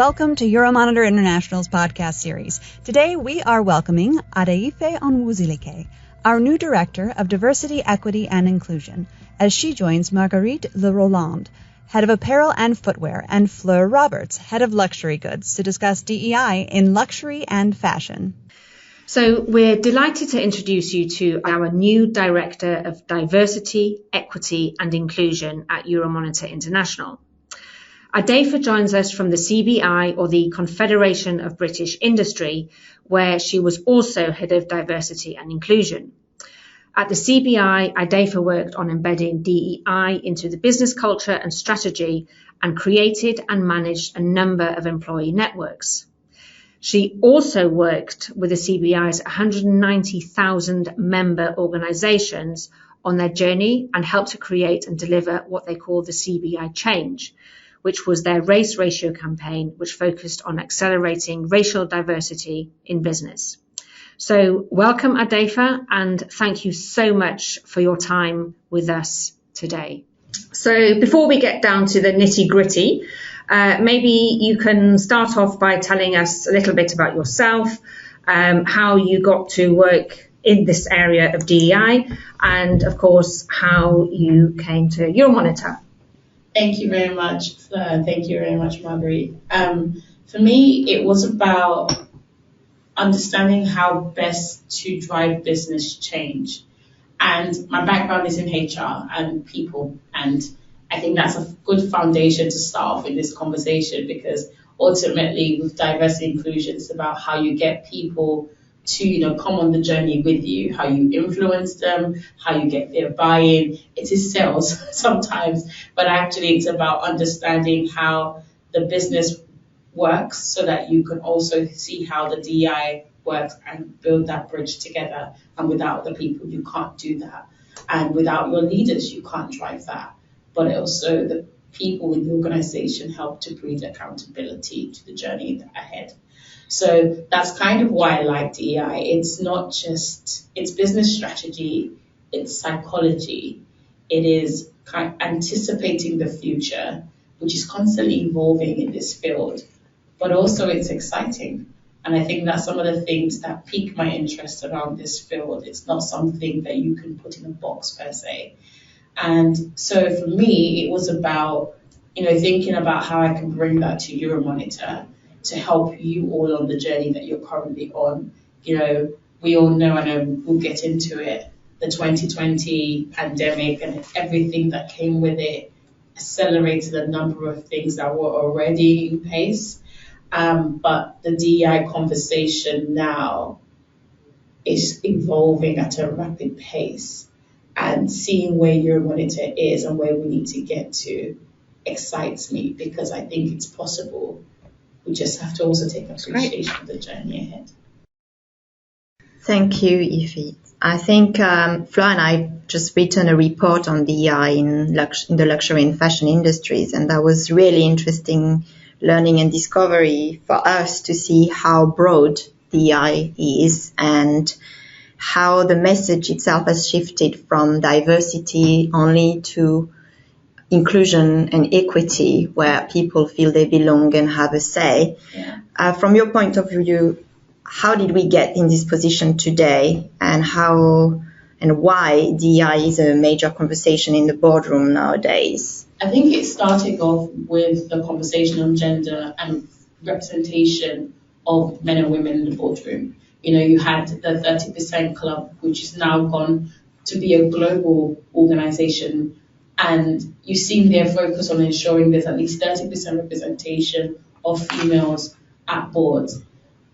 Welcome to Euromonitor International's podcast series. Today we are welcoming Adeife Onwuzulike, our new Director of Diversity, Equity and Inclusion, as she joins Marguerite LeRolland, Head of Apparel and Footwear, and Fflur Robert, Head of Luxury Goods, to discuss DEI in luxury and fashion. So we're delighted to introduce you to our new Director of Diversity, Equity and Inclusion at Euromonitor International. Adeife joins us from the CBI, or the Confederation of British Industry, where she was also Head of Diversity and Inclusion. At the CBI, Adeife worked on embedding DEI into the business culture and strategy and created and managed a number of employee networks. She also worked with the CBI's 190,000 member organisations on their journey and helped to create and deliver what they call the CBI Change, which was their race ratio campaign, which focused on accelerating racial diversity in business. So welcome, Adeife, and thank you so much for your time with us today. So before we get down to the nitty-gritty, maybe you can start off by telling us a little bit about yourself, how you got to work in this area of DEI, and of course, how you came to Euromonitor. Thank you very much. Thank you very much, Marguerite. For me, it was about understanding how best to drive business change. And my background is in HR and people. And I think that's a good foundation to start off in this conversation, because ultimately with diversity and inclusion, it's about how you get people to, come on the journey with you, how you influence them, how you get their buy-in. It is sales sometimes, but actually it's about understanding how the business works so that you can also see how the DEI works and build that bridge together. And without the people, you can't do that. And without your leaders, you can't drive that. But also the people in the organization help to breed accountability to the journey ahead. So that's kind of why I like DEI. It's not just, it's business strategy, it's psychology, it is kind of anticipating the future, which is constantly evolving in this field, but also it's exciting. And I think that's some of the things that pique my interest around this field. It's not something that you can put in a box per se. And so for me, it was about, thinking about how I can bring that to Euromonitor to help you all on the journey that you're currently on. We all know, and we'll get into it, the 2020 pandemic and everything that came with it accelerated a number of things that were already in place. But the DEI conversation now is evolving at a rapid pace, and seeing where Euromonitor is and where we need to get to excites me, because I think it's possible. We just have to also take appreciation of the journey ahead. Thank you, Ify. I think Fflur and I just written a report on DEI in the luxury and fashion industries, and that was really interesting learning and discovery for us to see how broad DEI is and how the message itself has shifted from diversity only to inclusion and equity, where people feel they belong and have a say. Yeah. From your point of view, how did we get in this position today, and how and why DEI is a major conversation in the boardroom nowadays? I think it started off with the conversation on gender and representation of men and women in the boardroom. You had the 30% Club, which is now gone to be a global organization. And you've seen their focus on ensuring there's at least 30% representation of females at boards.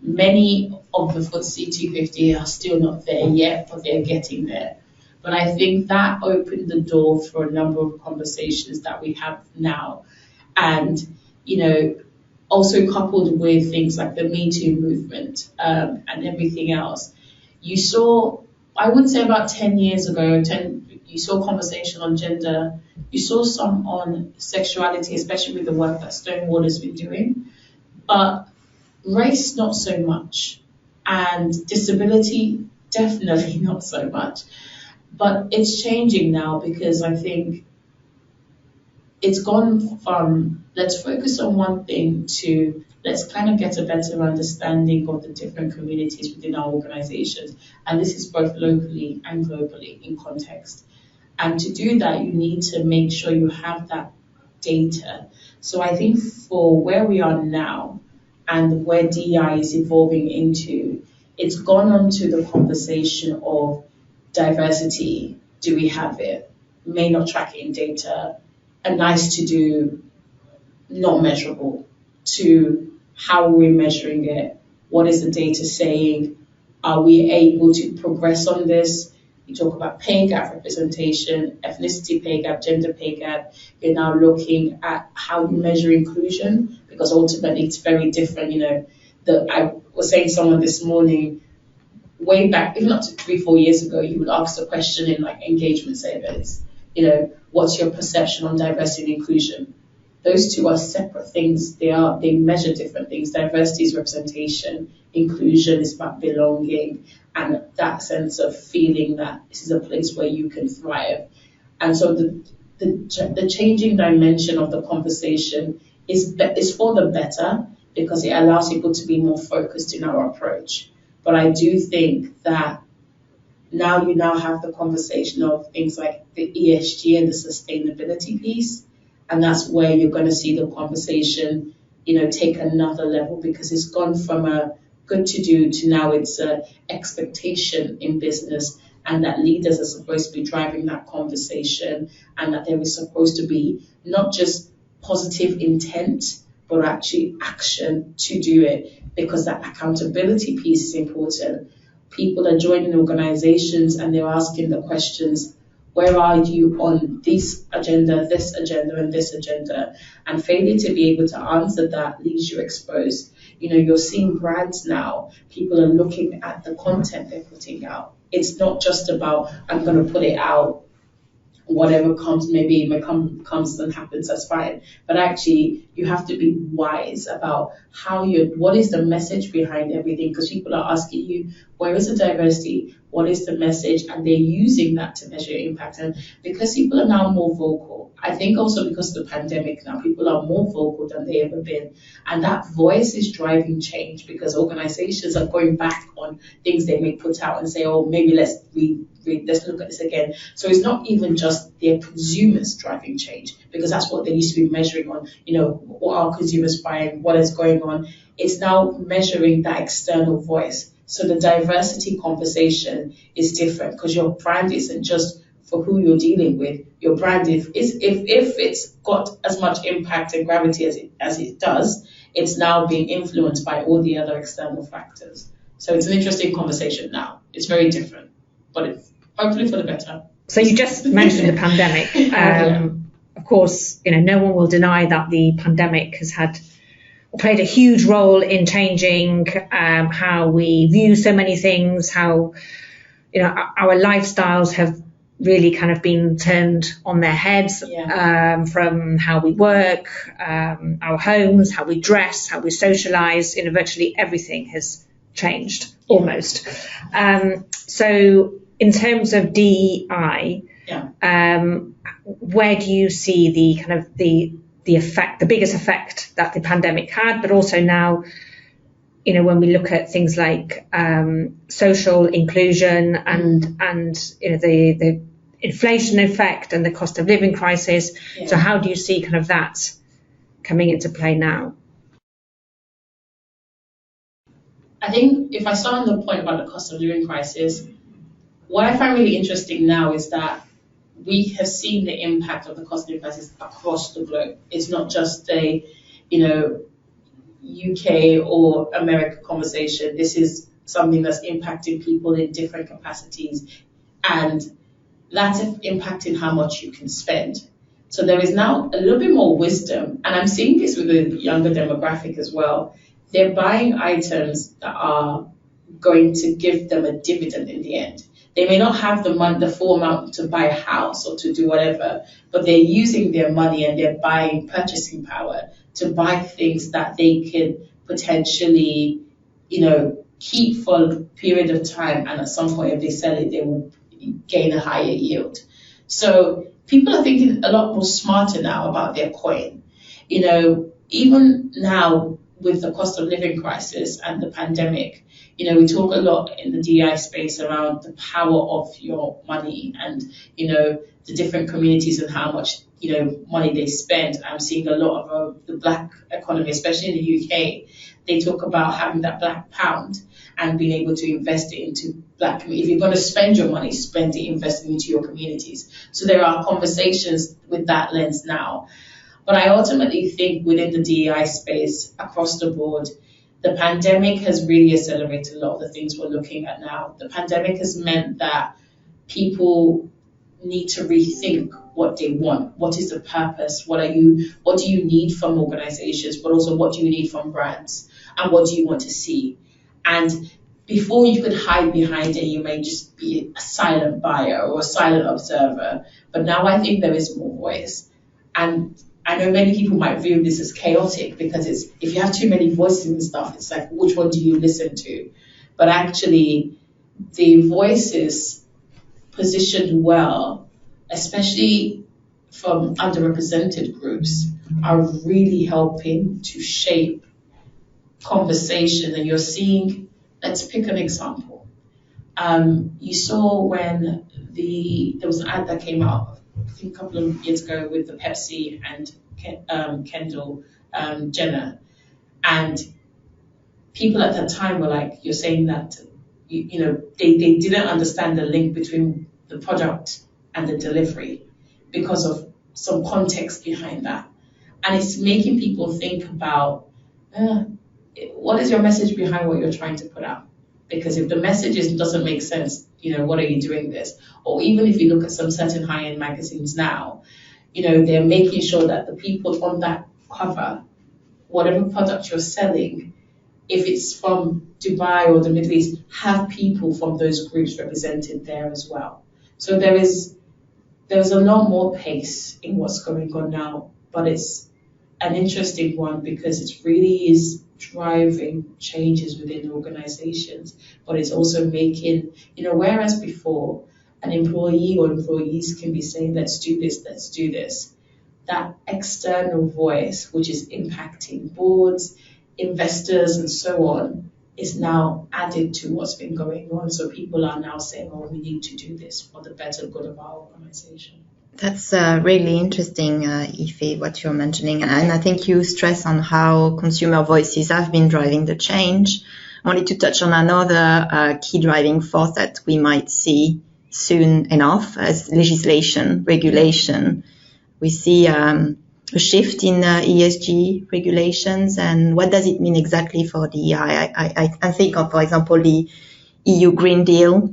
Many of the FTSE 250 are still not there yet, but they're getting there. But I think that opened the door for a number of conversations that we have now. And, also coupled with things like the Me Too movement and everything else, you saw, I would say about 10 years ago, you saw conversation on gender, you saw some on sexuality, especially with the work that Stonewall has been doing, but race not so much, and disability definitely not so much. But it's changing now, because I think it's gone from let's focus on one thing to let's kind of get a better understanding of the different communities within our organizations. And this is both locally and globally in context. And to do that, you need to make sure you have that data. So I think for where we are now and where DEI is evolving into, it's gone on to the conversation of diversity. Do we have it? May not track it in data. A nice to do, not measurable. To how are we measuring it? What is the data saying? Are we able to progress on this? You talk about pay gap representation, ethnicity pay gap, gender pay gap. You're now looking at how you measure inclusion, because ultimately it's very different. I was saying to someone this morning, way back, even up to 3-4 years ago, you would ask the question in like engagement surveys, what's your perception on diversity and inclusion? Those two are separate things. They measure different things. Diversity is representation. Inclusion is about belonging and that sense of feeling that this is a place where you can thrive. And so the changing dimension of the conversation is for the better, because it allows people to be more focused in our approach. But I do think that you now have the conversation of things like the ESG and the sustainability piece. And that's where you're going to see the conversation, take another level, because it's gone from a good to do to now it's an expectation in business, and that leaders are supposed to be driving that conversation, and that there is supposed to be not just positive intent, but actually action to do it, because that accountability piece is important. People are joining organizations and they're asking the questions, where are you on this agenda, and this agenda? And failure to be able to answer that leaves you exposed. You're seeing brands now, people are looking at the content they're putting out. It's not just about, I'm going to put it out, whatever comes, maybe it comes and happens, that's fine. But actually, you have to be wise about what is the message behind everything, because people are asking you, where is the diversity? What is the message? And they're using that to measure impact. And because people are now more vocal, I think also because of the pandemic now, people are more vocal than they ever been. And that voice is driving change, because organizations are going back on things they may put out and say, oh, maybe let's look at this again. So it's not even just their consumers driving change, because that's what they used to be measuring on, what are consumers buying, what is going on. It's now measuring that external voice. So the diversity conversation is different, because your brand isn't just for who you're dealing with. Your brand, if it's got as much impact and gravity as it does, it's now being influenced by all the other external factors. So it's an interesting conversation now. It's very different, but it's hopefully for the better. So you just mentioned the pandemic. Of course, no one will deny that the pandemic has played a huge role in changing how we view so many things, how our lifestyles have really kind of been turned on their heads, from how we work, our homes, how we dress, how we socialize. Virtually everything has changed almost. So in terms of DEI, where do you see the kind of the effect, the biggest effect that the pandemic had, but also now, when we look at things like social inclusion and the inflation effect and the cost of living crisis. So how do you see kind of that coming into play now? I think if I start on the point about the cost of living crisis, what I find really interesting now is that we have seen the impact of the cost of living crisis across the globe. It's not just a, UK or America conversation. This is something that's impacting people in different capacities, and that's impacting how much you can spend. So there is now a little bit more wisdom, and I'm seeing this with the younger demographic as well. They're buying items that are going to give them a dividend in the end. They may not have the money, the full amount to buy a house or to do whatever, but they're using their money and they're buying purchasing power to buy things that they can potentially, keep for a period of time. And at some point, if they sell it, they will gain a higher yield. So people are thinking a lot more smarter now about their coin. Even now, with the cost of living crisis and the pandemic, we talk a lot in the DEI space around the power of your money and, the different communities and how much, money they spend. I'm seeing a lot of the black economy, especially in the UK. They talk about having that black pound and being able to invest it into black community. If you're going to spend your money, spend it investing into your communities. So there are conversations with that lens now. But I ultimately think within the DEI space, across the board, the pandemic has really accelerated a lot of the things we're looking at now. The pandemic has meant that people need to rethink what they want. What is the purpose? What do you need from organizations, but also what do you need from brands? And what do you want to see? And before you could hide behind it, you may just be a silent buyer or a silent observer. But now I think there is more voice. And I know many people might view this as chaotic because if you have too many voices and stuff, it's like, which one do you listen to? But actually, the voices positioned well, especially from underrepresented groups, are really helping to shape conversation. And you're seeing, let's pick an example. You saw when there was an ad that came out, I think a couple of years ago, with the Pepsi and Kendall Jenner. And people at that time were like, you're saying that, they didn't understand the link between the product and the delivery because of some context behind that. And it's making people think about, what is your message behind what you're trying to put out? Because if the message doesn't make sense, what are you doing this? Or even if you look at some certain high-end magazines now, they're making sure that the people on that cover, whatever product you're selling, if it's from Dubai or the Middle East, have people from those groups represented there as well. So there's a lot more pace in what's going on now, but it's an interesting one because it really is driving changes within organizations, but it's also making, whereas before an employee or employees can be saying, let's do this, that external voice, which is impacting boards, investors, and so on, is now added to what's been going on. So people are now saying, we need to do this for the better good of our organization. That's really interesting, Aoife, what you're mentioning. And I think you stress on how consumer voices have been driving the change. I wanted to touch on another key driving force that we might see soon enough as legislation, regulation. We see a shift in ESG regulations. And what does it mean exactly for DEI? I think of, for example, the EU Green Deal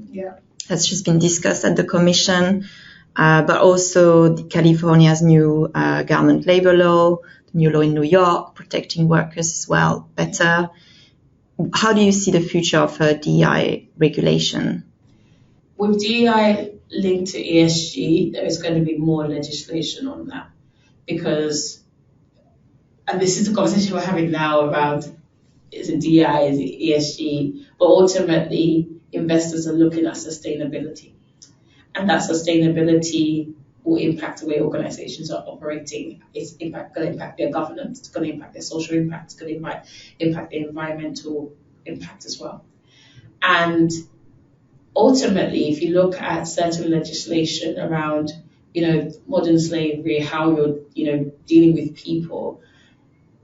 that's just been discussed at the Commission. But also California's new garment labor law, the new law in New York, protecting workers as well better. How do you see the future of DEI regulation? With DEI linked to ESG, there is going to be more legislation on that because, and this is the conversation we're having now around, is it DEI, is it ESG? But ultimately, investors are looking at sustainability. And that sustainability will impact the way organizations are operating. It's going to impact their governance. It's going to impact their social impact. It's going to impact their environmental impact as well. And ultimately, if you look at certain legislation around, modern slavery, how you're, dealing with people,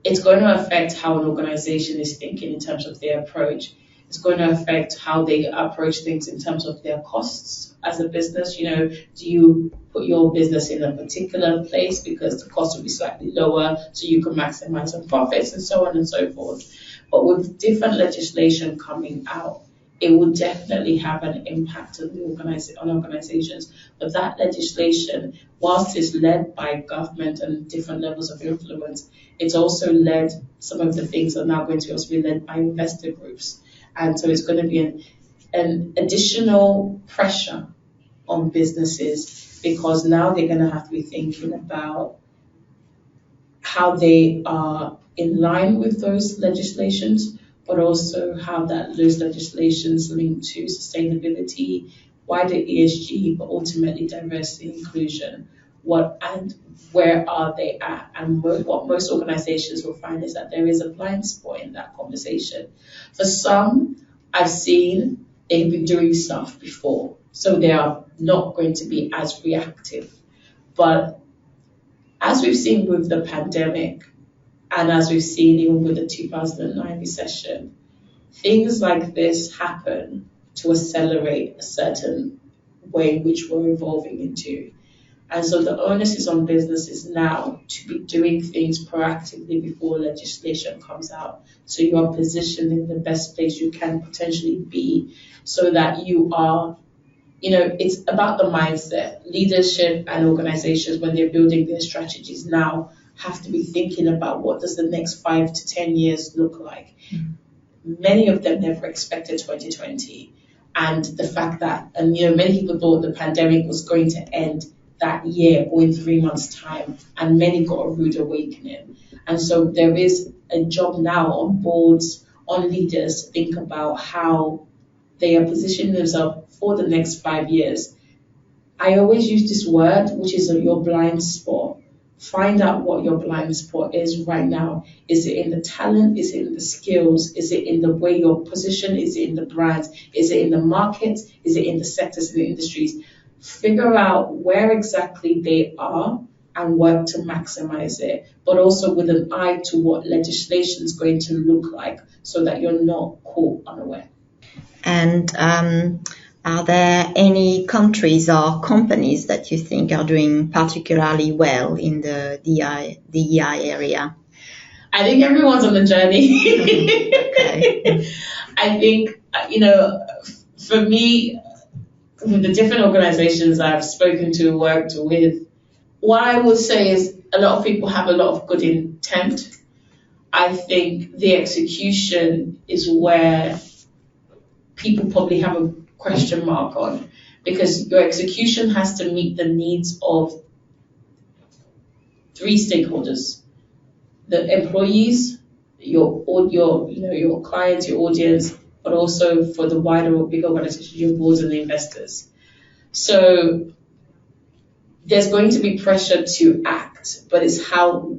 it's going to affect how an organization is thinking in terms of their approach. It's going to affect how they approach things in terms of their costs as a business. Do you put your business in a particular place because the cost will be slightly lower so you can maximize on profits and so on and so forth. But with different legislation coming out, it will definitely have an impact on organizations. But that legislation, whilst it's led by government and different levels of influence, it's also led, some of the things are now going to also be led by investor groups. And so it's going to be an additional pressure on businesses because now they're going to have to be thinking about how they are in line with those legislations, but also how those legislations link to sustainability, wider ESG, but ultimately diversity and inclusion where are they at? And what most organizations will find is that there is a blind spot in that conversation. For some, I've seen they've been doing stuff before, so they are not going to be as reactive. But as we've seen with the pandemic, and as we've seen even with the 2009 recession, things like this happen to accelerate a certain way in which we're evolving into. And so the onus is on businesses now to be doing things proactively before legislation comes out. So you are positioned in the best place you can potentially be, so that you are, it's about the mindset. Leadership and organizations, when they're building their strategies now, have to be thinking about what does the next 5 to 10 years look like. Many of them never expected 2020. And the fact that, many people thought the pandemic was going to end that year or in 3 months' time, and many got a rude awakening. And so there is a job now on boards, on leaders to think about how they are positioning themselves for the next 5 years. I always use this word, which is your blind spot. Find out what your blind spot is right now. Is it in the talent? Is it in the skills? Is it in the way you're positioned? Is it in the brands? Is it in the markets? Is it in the sectors and the industries? Figure out where exactly they are and work to maximize it, but also with an eye to what legislation is going to look like, so that you're not caught unaware. And are there any countries or companies that you think are doing particularly well in the DEI area? I think everyone's on the journey. Okay. I think, for me, with the different organizations I've spoken to, worked with, what I would say is a lot of people have a lot of good intent. I think the execution is where people probably have a question mark on, because your execution has to meet the needs of 3 stakeholders: the employees, your clients, your audience, but also for the wider or bigger organizations, your boards and the investors. So there's going to be pressure to act, but it's how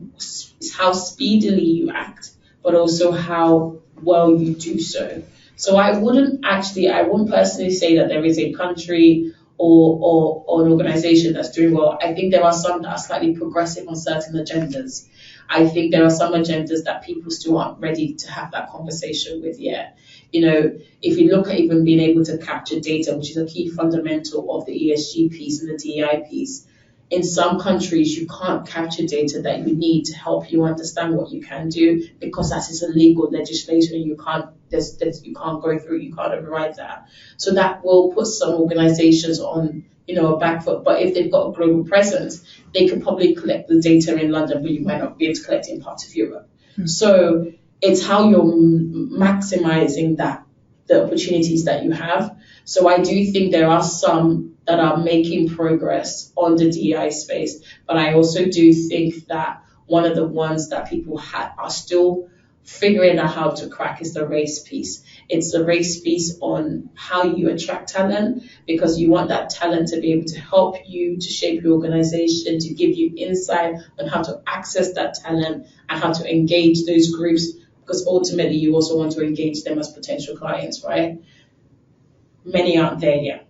speedily you act, but also how well you do so. So I wouldn't personally say that there is a country or an organization that's doing well. I think there are some that are slightly progressive on certain agendas. I think there are some agendas that people still aren't ready to have that conversation with yet. If you look at even being able to capture data, which is a key fundamental of the ESG piece and the DEI piece, in some countries you can't capture data that you need to help you understand what you can do, because that is a legal legislation. You can't go through, you can't override that. So that will put some organizations on a back foot. But if they've got a global presence, they could probably collect the data in London, but you might not be able to collect it in parts of Europe. So it's how you're maximizing the opportunities that you have. So I do think there are some that are making progress on the DEI space, but I also do think that one of the ones that people are still figuring out how to crack is the race piece. It's the race piece on how you attract talent, because you want that talent to be able to help you to shape your organization, to give you insight on how to access that talent and how to engage those groups, because ultimately you also want to engage them as potential clients, right? Many aren't there yet.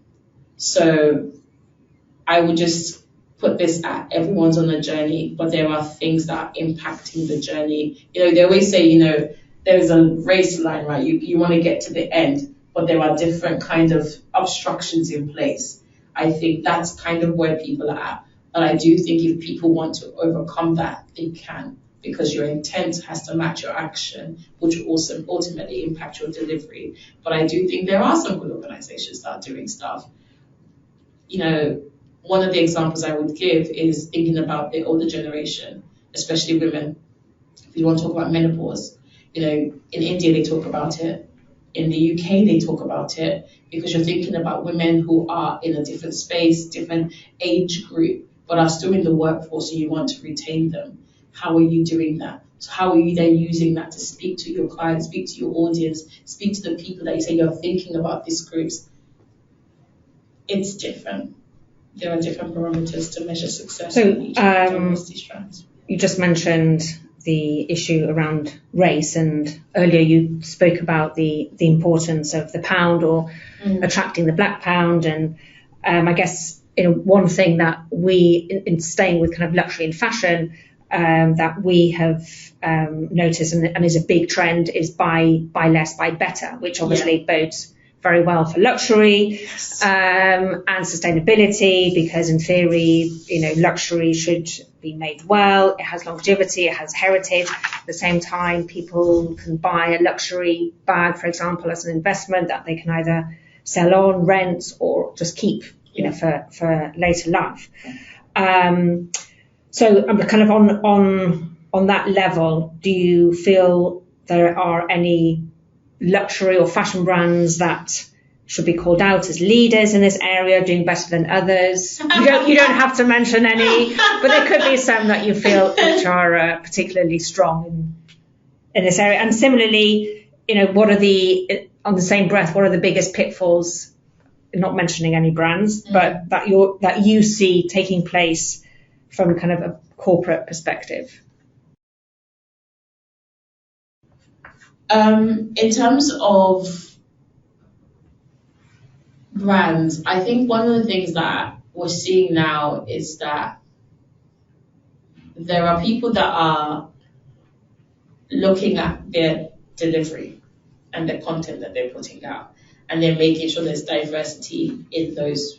So I would just put this at everyone's on a journey, but there are things that are impacting the journey. They always say, there's a race line, right? You want to get to the end, but there are different kind of obstructions in place. I think that's kind of where people are at. But I do think if people want to overcome that, they can, because your intent has to match your action, which will also ultimately impact your delivery. But I do think there are some good organizations that are doing stuff. One of the examples I would give is thinking about the older generation, especially women. If you want to talk about menopause, in India they talk about it. In the UK they talk about it, because you're thinking about women who are in a different space, different age group, but are still in the workforce, and you want to retain them. How are you doing that? So how are you then using that to speak to your clients, speak to your audience, speak to the people that you say you're thinking about these groups? It's different. there are different parameters to measure success So, in each diversity strands. You just mentioned the issue around race, and earlier you spoke about the importance of the pound or attracting the black pound. And I guess one thing that we, in staying with kind of luxury and fashion, that we have noticed and is a big trend is buy less, buy better, which obviously bodes very well for luxury and sustainability, because in theory, luxury should be made well. It has longevity, it has heritage. At the same time, people can buy a luxury bag, for example, as an investment that they can either sell on, rent, or just keep, for later life. So I'm kind of on that level. Do you feel there are any luxury or fashion brands that should be called out as leaders in this area, doing better than others? You don't have to mention any, but there could be some that you feel which are particularly strong in this area. And similarly, what are on the same breath, what are the biggest pitfalls? Not mentioning any brands, but that you see taking place from kind of a corporate perspective. In terms of brands, I think one of the things that we're seeing now is that there are people that are looking at their delivery and the content that they're putting out, and they're making sure there's diversity in those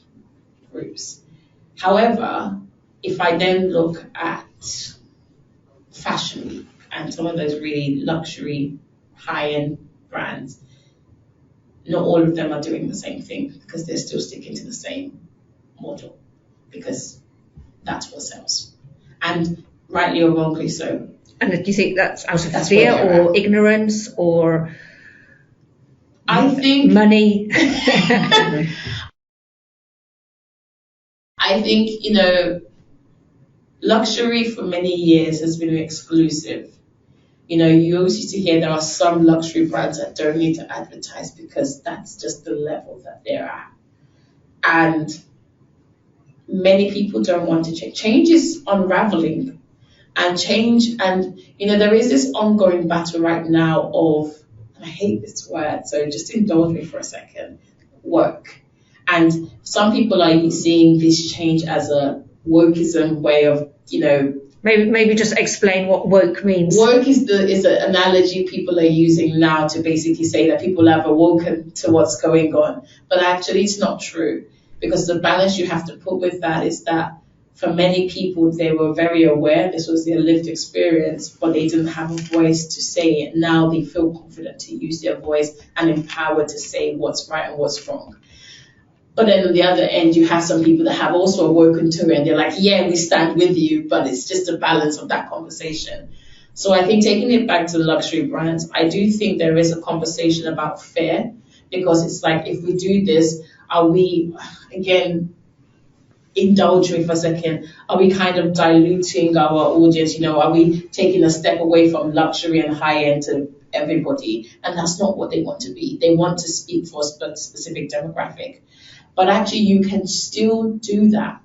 groups. However, if I then look at fashion week and some of those really luxury high-end brands, not all of them are doing the same thing, because they're still sticking to the same model, because that's what sells, and rightly or wrongly so. And do you think that's out of fear or ignorance, or I think money? I think, luxury for many years has been exclusive. You always used to hear there are some luxury brands that don't need to advertise because that's just the level that they're at. And many people don't want to change. Change is unraveling, and there is this ongoing battle right now of, and I hate this word, so just indulge me for a second, woke. And some people are seeing this change as a wokeism way of, Maybe just explain what woke means. Woke is the analogy people are using now to basically say that people have awoken to what's going on. But actually it's not true, because the balance you have to put with that is that for many people, they were very aware, this was their lived experience, but they didn't have a voice to say it. Now they feel confident to use their voice and empowered to say what's right and what's wrong. But then on the other end, you have some people that have also awoken to it, and they're like, yeah, we stand with you, but it's just a balance of that conversation. So I think taking it back to the luxury brands, I do think there is a conversation about fair, because it's like, if we do this, are we, again, indulge me for a second, are we kind of diluting our audience? Are we taking a step away from luxury and high end to everybody? And that's not what they want to be. They want to speak for a specific demographic. But actually, you can still do that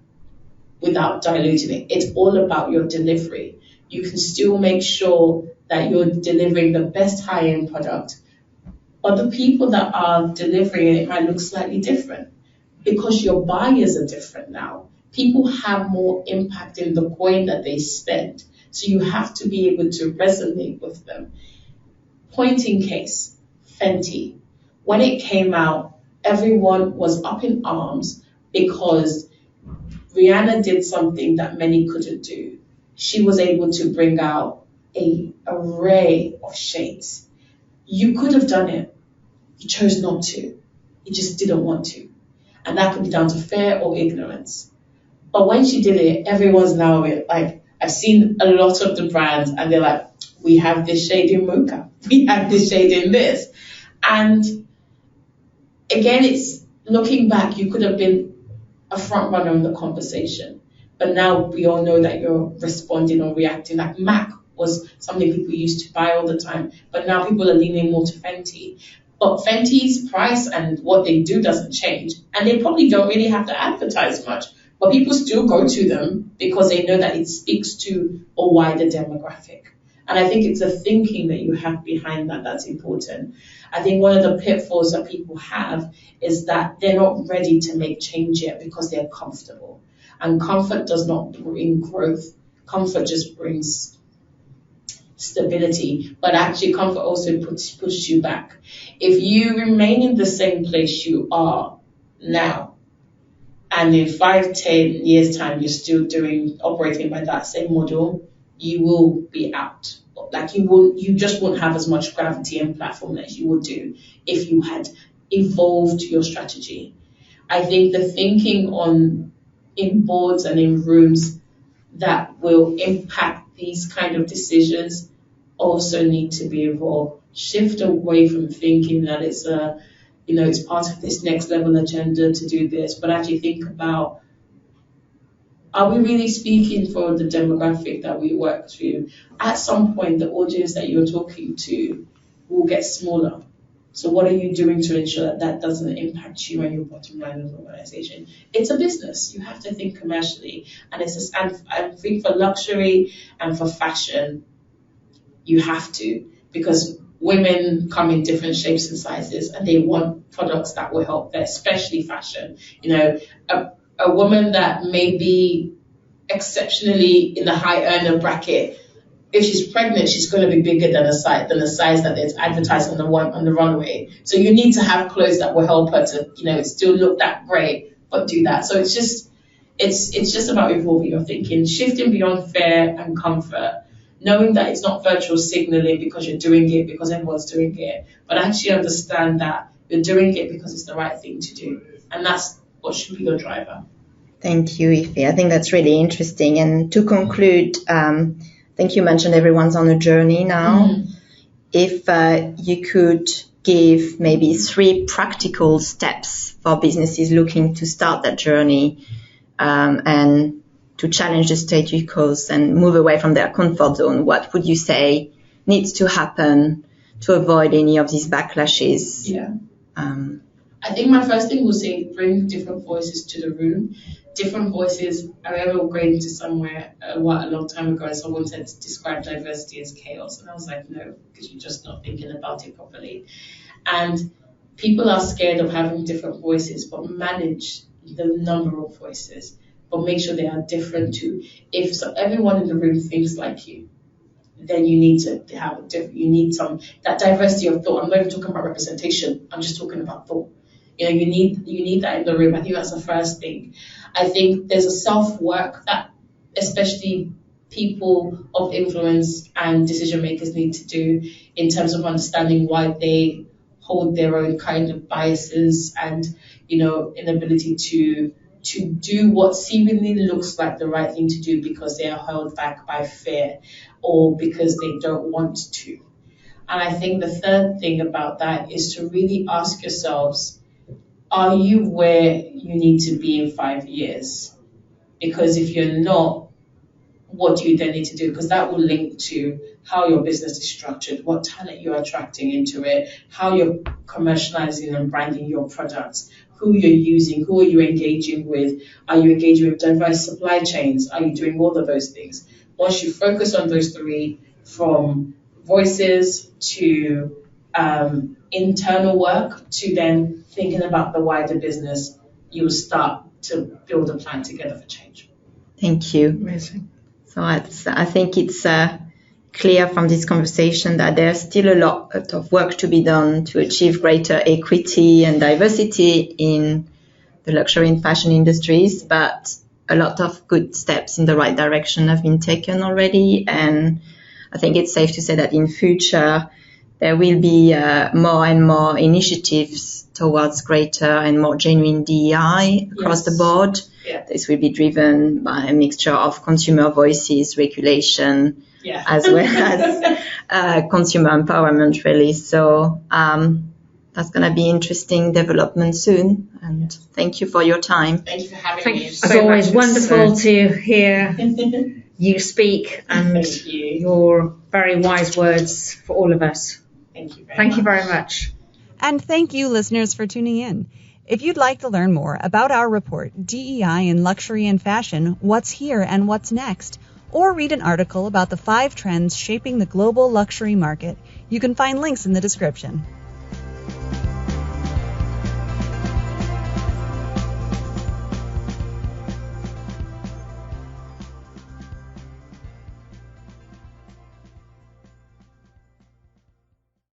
without diluting it. It's all about your delivery. You can still make sure that you're delivering the best high-end product. But the people that are delivering it might look slightly different, because your buyers are different now. People have more impact in the coin that they spend. So you have to be able to resonate with them. Point in case, Fenty. When it came out, everyone was up in arms because Rihanna did something that many couldn't do. She was able to bring out an array of shades. You could have done it. You chose not to. You just didn't want to. And that could be down to fear or ignorance. But when she did it, everyone's now like, I've seen a lot of the brands and they're like, we have this shade in mocha. We have this shade in this. And again, it's looking back, you could have been a front runner in the conversation. But now we all know that you're responding or reacting. Like MAC was something people used to buy all the time, but now people are leaning more to Fenty. But Fenty's price and what they do doesn't change. And they probably don't really have to advertise much, But people still go to them because they know that it speaks to a wider demographic. And I think it's the thinking that you have behind that that's important. I think one of the pitfalls that people have is that they're not ready to make change yet because they're comfortable. And comfort does not bring growth. Comfort just brings stability. But actually, comfort also pushes you back. If you remain in the same place you are now, and in 5-10 years' time, you're still operating by that same model, you will be out. Like you just won't have as much gravity and platform as you would do if you had evolved your strategy. I think the thinking in boards and in rooms that will impact these kind of decisions also need to be evolved. Shift away from thinking that it's it's part of this next level agenda to do this, but actually think about, are we really speaking for the demographic that we work through? At some point, the audience that you're talking to will get smaller. So what are you doing to ensure that that doesn't impact you and your bottom line of the organization? It's a business. You have to think commercially. And I think for luxury and for fashion, you have to, because women come in different shapes and sizes, and they want products that will help them, especially fashion. A woman that may be exceptionally in the high earner bracket, if she's pregnant, she's going to be bigger than the size that is advertised on the runway. So you need to have clothes that will help her to, still look that great, but do that. So it's just about evolving your thinking, shifting beyond fear and comfort, knowing that it's not virtual signaling because you're doing it because everyone's doing it, but actually understand that you're doing it because it's the right thing to do. And that's what should be your driver. Thank you, Ife. I think that's really interesting. And to conclude, I think you mentioned everyone's on a journey now. Mm. If you could give maybe 3 practical steps for businesses looking to start that journey and to challenge the status quo and move away from their comfort zone, what would you say needs to happen to avoid any of these backlashes? Yeah. I think my first thing was say bring different voices to the room. Different voices. I remember going to somewhere a long time ago and someone said to describe diversity as chaos. And I was like, no, because you're just not thinking about it properly. And people are scared of having different voices, but manage the number of voices, but make sure they are different too. If everyone in the room thinks like you, then you need to have that diversity of thought. I'm not even talking about representation. I'm just talking about thought. You need that in the room. I think that's the first thing. I think there's a self-work that especially people of influence and decision makers need to do in terms of understanding why they hold their own kind of biases and, inability to do what seemingly looks like the right thing to do because they are held back by fear or because they don't want to. And I think the third thing about that is to really ask yourselves, are you where you need to be in 5 years? Because if you're not, what do you then need to do? Because that will link to how your business is structured, what talent you're attracting into it, how you're commercializing and branding your products, who you're using, who are you engaging with? Are you engaging with diverse supply chains? Are you doing all of those things? Once you focus on those 3, from voices to internal work to then thinking about the wider business, you will start to build a plan together for change. Thank you. Amazing. So I think it's clear from this conversation that there's still a lot of work to be done to achieve greater equity and diversity in the luxury and fashion industries, but a lot of good steps in the right direction have been taken already. And I think it's safe to say that in future, there will be more and more initiatives towards greater and more genuine DEI across the board. Yeah. This will be driven by a mixture of consumer voices, regulation, as well as consumer empowerment, really. So that's going to be interesting development soon. And thank you for your time. Thank you for having me. As always, wonderful to hear you speak and your very wise words for all of us. Thank you very much. And thank you, listeners, for tuning in. If you'd like to learn more about our report, DEI in Luxury and Fashion, What's Here and What's Next, or read an article about the 5 trends shaping the global luxury market, you can find links in the description.